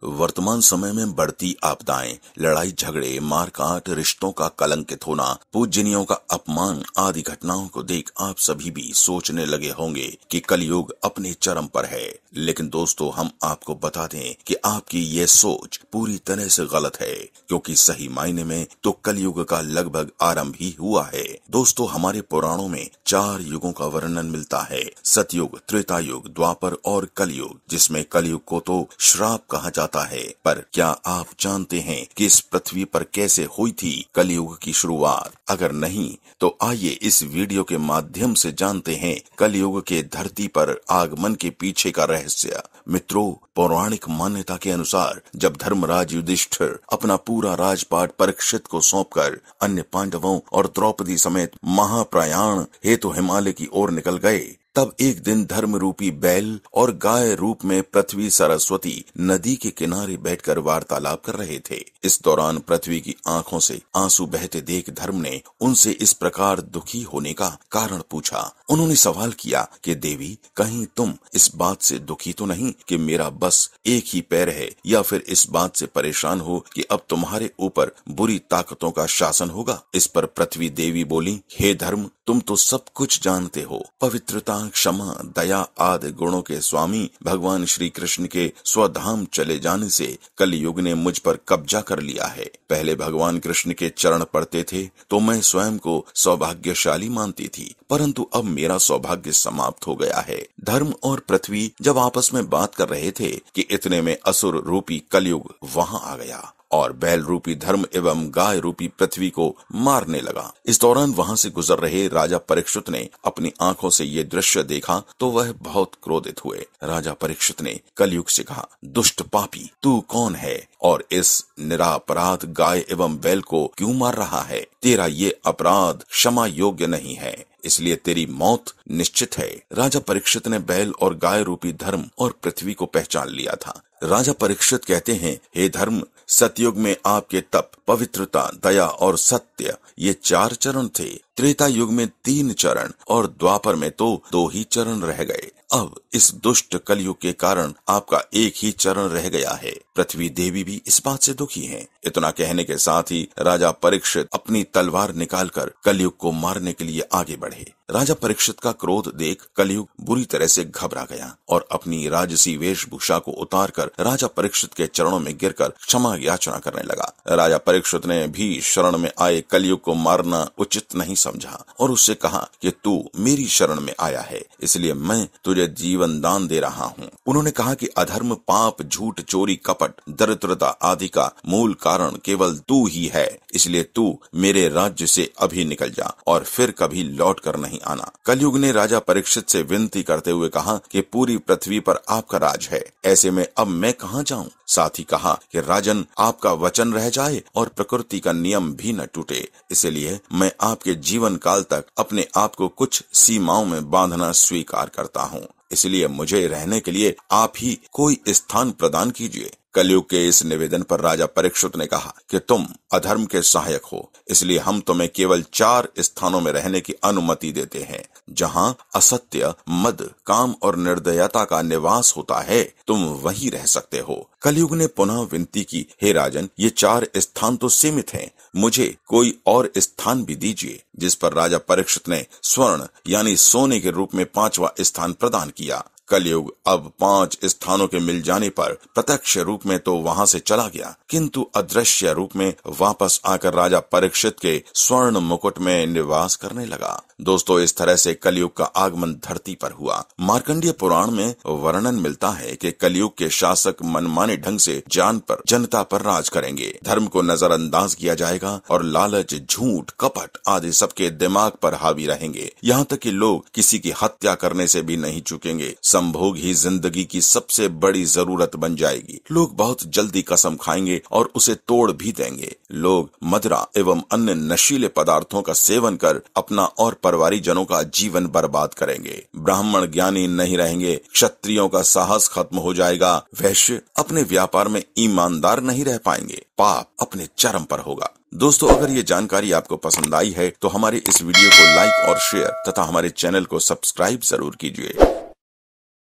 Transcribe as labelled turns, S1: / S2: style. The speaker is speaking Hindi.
S1: वर्तमान समय में बढ़ती आपदाएं, लड़ाई झगड़े, मारकाट, रिश्तों का कलंकित होना, पूजनीयों का अपमान आदि घटनाओं को देख आप सभी भी सोचने लगे होंगे कि कलयुग अपने चरम पर है। लेकिन दोस्तों, हम आपको बता दें कि आपकी ये सोच पूरी तरह से गलत है, क्योंकि सही मायने में तो कलयुग का लगभग आरंभ ही हुआ है। दोस्तों, हमारे पुराणों में 4 युगों का वर्णन मिलता है: सतयुग, त्रेता युग, द्वापर और कलयुग, जिसमें कलयुग को तो श्राप कहा जाता है। पर क्या आप जानते हैं कि इस पृथ्वी पर कैसे हुई थी कलयुग की शुरुआत? अगर नहीं तो आइए इस वीडियो के माध्यम से जानते हैं कलयुग के धरती पर आगमन के पीछे का रहस्य। मित्रों, पौराणिक मान्यता के अनुसार जब धर्मराज युधिष्ठिर अपना पूरा राजपाट परीक्षित को सौंपकर अन्य पांडवों और द्रौपदी समेत महाप्रयाण हेतु हिमालय की ओर निकल गए, तब एक दिन धर्म रूपी बैल और गाय रूप में पृथ्वी सरस्वती नदी के किनारे बैठकर वार्तालाप कर रहे थे। इस दौरान पृथ्वी की आंखों से आंसू बहते देख धर्म ने उनसे इस प्रकार दुखी होने का कारण पूछा। उन्होंने सवाल किया कि देवी, कहीं तुम इस बात से दुखी तो नहीं कि मेरा बस एक ही पैर है, या फिर इस बात से परेशान हो कि अब तुम्हारे ऊपर बुरी ताकतों का शासन होगा? इस पर पृथ्वी देवी बोली, हे धर्म, तुम तो सब कुछ जानते हो। पवित्रता, क्षमा, दया आदि गुणों के स्वामी भगवान श्री कृष्ण के स्वधाम चले जाने से कलयुग ने मुझ पर कब्जा कर लिया है। पहले भगवान कृष्ण के चरण पड़ते थे तो मैं स्वयं को सौभाग्यशाली मानती थी, परंतु अब मेरा सौभाग्य समाप्त हो गया है। धर्म और पृथ्वी जब आपस में बात कर रहे थे कि इतने में असुर रूपी कलयुग वहां आ गया और बैल रूपी धर्म एवं गाय रूपी पृथ्वी को मारने लगा। इस दौरान वहां से गुजर रहे राजा परीक्षित ने अपनी आंखों से ये दृश्य देखा तो वह बहुत क्रोधित हुए। राजा परीक्षित ने कलयुग से कहा, दुष्ट पापी, तू कौन है और इस निरापराध गाय एवं बैल को क्यों मार रहा है? तेरा ये अपराध क्षमा योग्य नहीं है, इसलिए तेरी मौत निश्चित है। राजा परीक्षित ने बैल और गाय रूपी धर्म और पृथ्वी को पहचान लिया था। राजा परीक्षित कहते हैं, हे धर्म, सतयुग में आपके तप, पवित्रता, दया और सत्य ये 4 चरण थे। त्रेता युग में 3 चरण और द्वापर में तो 2 ही चरण रह गए। अब इस दुष्ट कलयुग के कारण आपका एक ही चरण रह गया है। पृथ्वी देवी भी इस बात से दुखी हैं। इतना कहने के साथ ही राजा परीक्षित अपनी तलवार निकालकर कलयुग को मारने के लिए आगे बढ़े। राजा परीक्षित का क्रोध देख कलयुग बुरी तरह से घबरा गया और अपनी राजसी वेशभूषा को उतारकर राजा परीक्षित के चरणों में गिरकर क्षमा याचना करने लगा। राजा परीक्षित ने भी शरण में आए कलयुग को मारना उचित नहीं समझा और उससे कहा कि तू मेरी शरण में आया है, इसलिए मैं तुझे जीवन दान दे रहा हूँ। उन्होंने कहा कि अधर्म, पाप, झूठ, चोरी, कपट, दरिद्रता आदि का मूल कारण केवल तू ही है, इसलिए तू मेरे राज्य से अभी निकल जा और फिर कभी लौट कर नहीं आना। कलयुग ने राजा परीक्षित से विनती करते हुए कहा कि पूरी पृथ्वी पर आपका राज है, ऐसे में अब मैं कहाँ जाऊँ? साथ ही कहा कि राजन, आपका वचन रह जाए और प्रकृति का नियम भी न टूटे, इसलिए मैं आपके जीवन काल तक अपने आप को कुछ सीमाओं में बांधना स्वीकार करता हूँ, इसलिए मुझे रहने के लिए आप ही कोई स्थान प्रदान कीजिए। कलयुग के इस निवेदन पर राजा परीक्षित ने कहा कि तुम अधर्म के सहायक हो, इसलिए हम तुम्हें केवल 4 स्थानों में रहने की अनुमति देते हैं, जहां असत्य, मद, काम और निर्दयता का निवास होता है, तुम वहीं रह सकते हो। कलयुग ने पुनः विनती की, हे राजन, ये 4 स्थान तो सीमित हैं, मुझे कोई और स्थान भी दीजिए। जिस पर राजा परीक्षित ने स्वर्ण यानी सोने के रूप में 5वां स्थान प्रदान किया। कलयुग अब 5 स्थानों के मिल जाने पर प्रत्यक्ष रूप में तो वहां से चला गया, किंतु अदृश्य रूप में वापस आकर राजा परीक्षित के स्वर्ण मुकुट में निवास करने लगा। दोस्तों, इस तरह से कलयुग का आगमन धरती पर हुआ। मार्कंडेय पुराण में वर्णन मिलता है कि कलयुग के शासक मनमाने ढंग से जनता पर राज करेंगे। धर्म को नजरअंदाज किया जाएगा और लालच, झूठ, कपट आदि सबके दिमाग पर हावी रहेंगे। यहाँ तक कि लोग किसी की हत्या करने से भी नहीं चूकेंगे। संभोग ही जिंदगी की सबसे बड़ी जरूरत बन जाएगी। लोग बहुत जल्दी कसम खाएंगे और उसे तोड़ भी देंगे। लोग मदिरा एवं अन्य नशीले पदार्थों का सेवन कर अपना और परिवारीजनों का जीवन बर्बाद करेंगे। ब्राह्मण ज्ञानी नहीं रहेंगे, क्षत्रियों का साहस खत्म हो जाएगा, वैश्य अपने व्यापार में ईमानदार नहीं रह पाएंगे, पाप अपने चरम पर होगा। दोस्तों, अगर ये जानकारी आपको पसंद आई है तो हमारे इस वीडियो को लाइक और शेयर तथा हमारे चैनल को सब्सक्राइब जरूर कीजिए।